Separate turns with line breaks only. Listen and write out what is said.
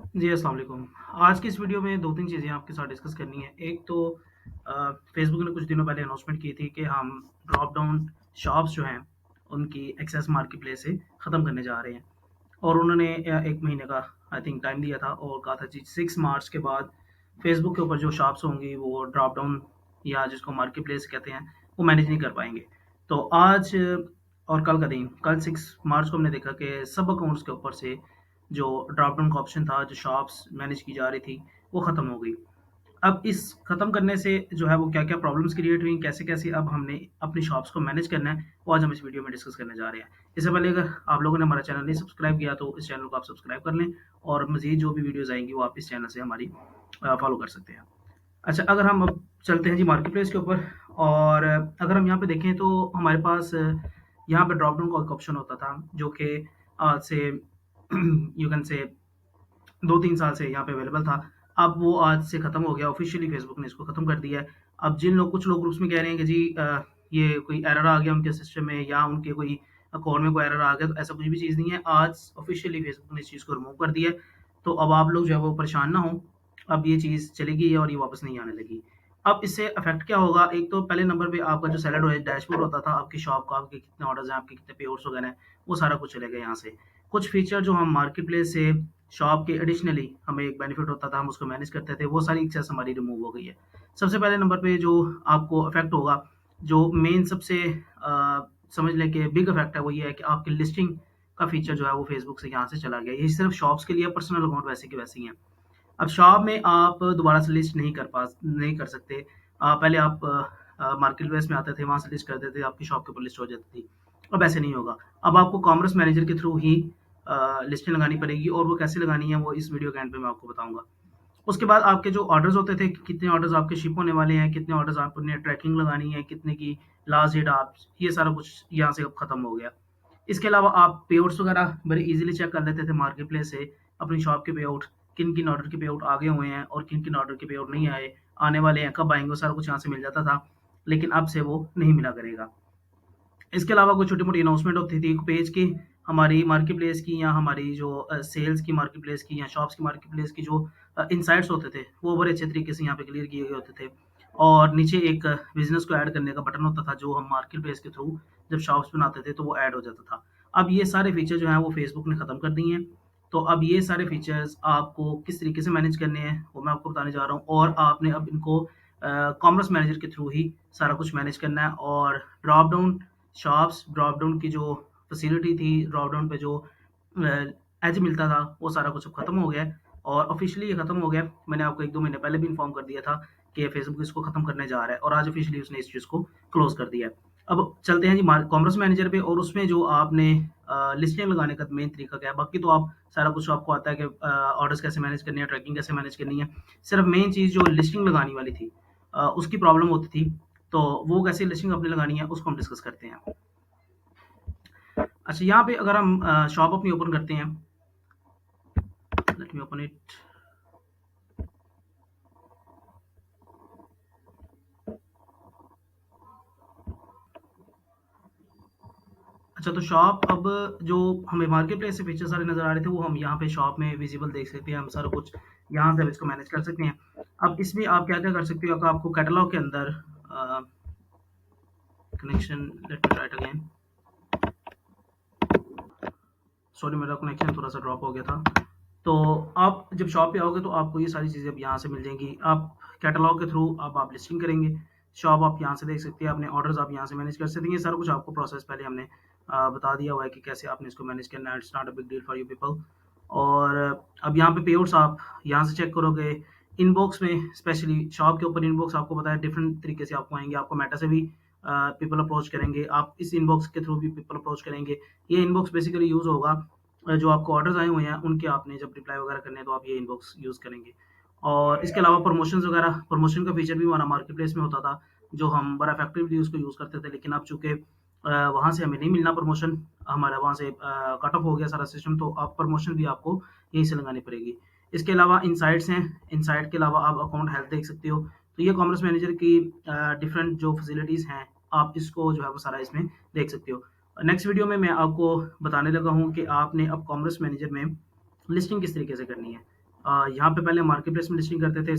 जी, अस्सलाम वालेकुम। आज की इस वीडियो में 2-3 चीज़ें आपके साथ डिस्कस करनी है। एक तो फ़ेसबुक ने कुछ दिनों पहले अनाउंसमेंट की थी कि हम ड्रॉप डाउन शॉप्स जो हैं, उनकी एक्सेस मार्केटप्लेस से ख़त्म करने जा रहे हैं। और उन्होंने 1 महीने का आई थिंक टाइम दिया था और कहा था जी 6 मार्च के बाद फ़ेसबुक के ऊपर जो शॉप्स होंगी वो ड्रॉप डाउन या जिसको मार्केटप्लेस कहते हैं, वो मैनेज नहीं कर पाएँगे। तो आज और कल का दिन, कल 6 मार्च को हमने देखा कि सब अकाउंट्स के ऊपर से जो ड्रॉप डाउन का ऑप्शन था, जो शॉप्स मैनेज की जा रही थी, वो ख़त्म हो गई। अब इस ख़त्म करने से जो है वो क्या-क्या प्रॉब्लम्स क्रिएट हुई, कैसे-कैसे अब हमने अपनी शॉप्स को मैनेज करना है, वो आज हम इस वीडियो में डिस्कस करने जा रहे हैं। इससे पहले अगर आप लोगों ने हमारा चैनल नहीं सब्सक्राइब किया तो इस चैनल को आप सब्सक्राइब कर लें और मज़ीद जो भी वीडियोज़ आएँगी वो आप इस चैनल से हमारी फॉलो कर सकते हैं। अच्छा, अगर हम अब चलते हैं जी मार्केट प्लेस के ऊपर और अगर हम यहाँ पे देखें तो हमारे पास यहाँ पे ड्रॉप डाउन का एक ऑप्शन होता था जो कि आज से यू कैन से 2-3 साल से यहाँ पे अवेलेबल था। अब वो आज से खत्म हो गया, ऑफ़िशियली फ़ेसबुक ने इसको खत्म कर दिया है। अब जिन लोग कुछ लोग ग्रुप्स में कह रहे हैं कि जी ये कोई एरर आ गया उनके सिस्टम में या उनके कोई अकाउंट में कोई एरर आ गया, तो ऐसा कुछ भी चीज़ नहीं है। आज ऑफ़िशियली फ़ेसबुक ने इस चीज़ को रिमूव कर दिया है, तो अब आप लोग जो है वो परेशान ना हों। अब ये चीज़ चली गई है और ये वापस नहीं आने लगी। अब इससे इफ़ेक्ट क्या होगा? एक तो पहले नंबर पे आपका जो सेलर डैशबोर्ड होता था, आपकी शॉप का, आपके कितने ऑर्डर्स हैं, आपके कितने पे आउट्स वगैरह हैं, वो सारा कुछ चले गया यहाँ से। कुछ फीचर जो हम मार्केट प्लेस से शॉप के एडिशनली हमें एक बेनिफिट होता था, हम उसको मैनेज करते थे, वो सारी एक्सेस हमारी रिमूव हो गई है। सबसे पहले नंबर पे जो आपको इफ़ेक्ट होगा, जो मेन सबसे समझ लें कि बिग इफ़ेक्ट है, वो ये है कि आपकी लिस्टिंग का फीचर जो है वो फेसबुक से यहाँ से चला गया। ये सिर्फ़ शॉप्स के लिए, पर्सनल अकाउंट वैसे के वैसे ही हैं। अब शॉप में आप दोबारा से लिस्ट नहीं कर सकते। पहले आप मार्केट प्लेस में आते थे, वहाँ से लिस्ट करते थे, आपकी शॉप के ऊपर लिस्ट हो जाती थी। अब ऐसे नहीं होगा। अब आपको कॉमर्स मैनेजर के थ्रू ही लिस्टें लगानी पड़ेगी और वो कैसे लगानी है, वो इस वीडियो के एंड पे मैं आपको बताऊँगा। उसके बाद आपके जो ऑर्डर्स होते थे, कि कितने ऑर्डर्स आपके शिप होने वाले हैं, कितने ऑर्डर्स आपने ट्रैकिंग लगानी है, कितने की लास्ट डेट आप ये सारा कुछ यहाँ से अब खत्म हो गया। इसके अलावा आप पेआउट्स वगैरह बड़े ईज़िली चेक कर लेते थे मार्केट प्लेस से, अपनी शॉप के पेआउट, किन-किन ऑर्डर के पेआउट आगे हुए हैं और किन-किन ऑर्डर के पेआउट नहीं आए, आने वाले हैं, कब आएँगे, वो सारा कुछ यहाँ से मिल जाता था। लेकिन अब से वो नहीं मिला करेगा। इसके अलावा कोई छोटी-मोटी अनाउंसमेंट होती थी पेज की, हमारी मार्केट प्लेस की या हमारी जो सेल्स की मार्केट प्लेस की या शॉप्स की मार्केट प्लेस की जो इनसाइट्स होते थे, वो बड़े अच्छे तरीके से यहाँ पे क्लियर किए गए होते थे। और नीचे एक बिज़नेस को ऐड करने का बटन होता था, जो हम मार्केट प्लेस के थ्रू जब शॉप्स बनाते थे, तो वो ऐड हो जाता था। अब ये सारे फीचर जो हैं, वो फेसबुक ने खत्म कर दिए हैं। तो अब ये सारे फीचर्स आपको किस तरीके से मैनेज करने हैं, वो मैं आपको बताने जा रहा हूँ और आपने अब इनको कॉमर्स मैनेजर के थ्रू ही सारा कुछ मैनेज करना है और drop down shops, drop down की जो फैसिलिटी थी, ड्रॉप डाउन पे जो एज मिलता था, वो सारा कुछ अब खत्म हो गया है और ऑफ़िशियली ये खत्म हो गया है। मैंने आपको 1-2 महीने पहले भी इन्फॉर्म कर दिया था कि फेसबुक इसको खत्म करने जा रहा है और आज ऑफ़िशियली उसने इस चीज़ को क्लोज़ कर दिया है। अब चलते हैं जी कॉमर्स मैनेजर पे और उसमें जो आपने लिस्टें लगाने का मेन तरीका क्या है? बाकी तो आप सारा कुछ आपको आता है कि ऑर्डर्स कैसे मैनेज करनी है, ट्रैकिंग कैसे मैनेज करनी है। सिर्फ़ मेन चीज़ जो लिस्टिंग लगानी वाली थी, उसकी प्रॉब्लम होती थी, तो वो कैसे लिस्टिंग आपने लगानी है, उसको हम डिस्कस करते हैं। अच्छा, यहाँ पे अगर हम शॉप अपनी ओपन करते हैं, लेट मी ओपन इट। अच्छा, तो शॉप अब जो हमें मार्केट प्लेस से फीचर सारे नज़र आ रहे थे, वो हम यहाँ पे शॉप में विजिबल देख सकते हैं, हम सारा कुछ यहाँ से अब इसको मैनेज कर सकते हैं। अब इसमें आप क्या-क्या कर सकते हो, तो आपको कैटलॉग के अंदर connection, let me try it again. Sorry, मेरा कनेक्शन थोड़ा-सा ड्रॉप हो गया था। तो आप जब शॉप पे आओगे तो आपको ये सारी चीज़ें अब यहाँ से मिल जाएँगी। आप कैटलॉग के थ्रू अब आप लिस्टिंग करेंगे, शॉप आप यहाँ से देख सकते हैं, अपने ऑर्डर्स आप यहाँ से मैनेज कर सकते हैं। ये सारा कुछ आपको प्रोसेस पहले हमने बता दिया हुआ है कि कैसे आपने इसको मैनेज करना है। It's not a big deal for you people. और अब यहाँ पे पेआउट्स आप यहाँ से चेक करोगे। इनबॉक्स में स्पेशली शॉप के ऊपर इनबॉक्स आपको पता है डिफरेंट तरीके से आपको आएँगे। आपको मेटा से भी पीपल अप्रोच करेंगे, आप इस इनबॉक्स के थ्रू भी पीपल अप्रोच करेंगे। ये इनबॉक्स बेसिकली यूज़ होगा जो आपको ऑर्डर्स आए हुए हैं, उनके आपने जब रिप्लाई वगैरह करने हैं, तो आप ये इनबॉक्स यूज़ करेंगे। और इसके अलावा प्रमोशंस वगैरह, प्रमोशन का फीचर भी हमारा मार्केट प्लेस में होता था, जो हम बड़ा इफेक्टिवली उसको यूज़ करते थे। लेकिन अब चूँकि वहाँ से हमें नहीं मिलना प्रमोशन, हमारा वहाँ से कट ऑफ हो गया सारा सिस्टम, तो अब प्रमोशन भी आपको यहीं से लगानी पड़ेगी। इसके अलावा इनसाइट्स हैं, इनसाइट के अलावा आप अकाउंट हेल्थ देख सकते हो। तो ये कॉमर्स मैनेजर की डिफरेंट जो फैसिलिटीज़ हैं, आप इसको जो है वो सारा इसमें देख सकते हो। नेक्स्ट वीडियो में मैं आपको बताने लगा हूँ कि आपने अब कॉमर्स मैनेजर में लिस्टिंग किस तरीके से करनी है। यहाँ पे पहले मार्केट प्लेस में लिस्टिंग करते थे।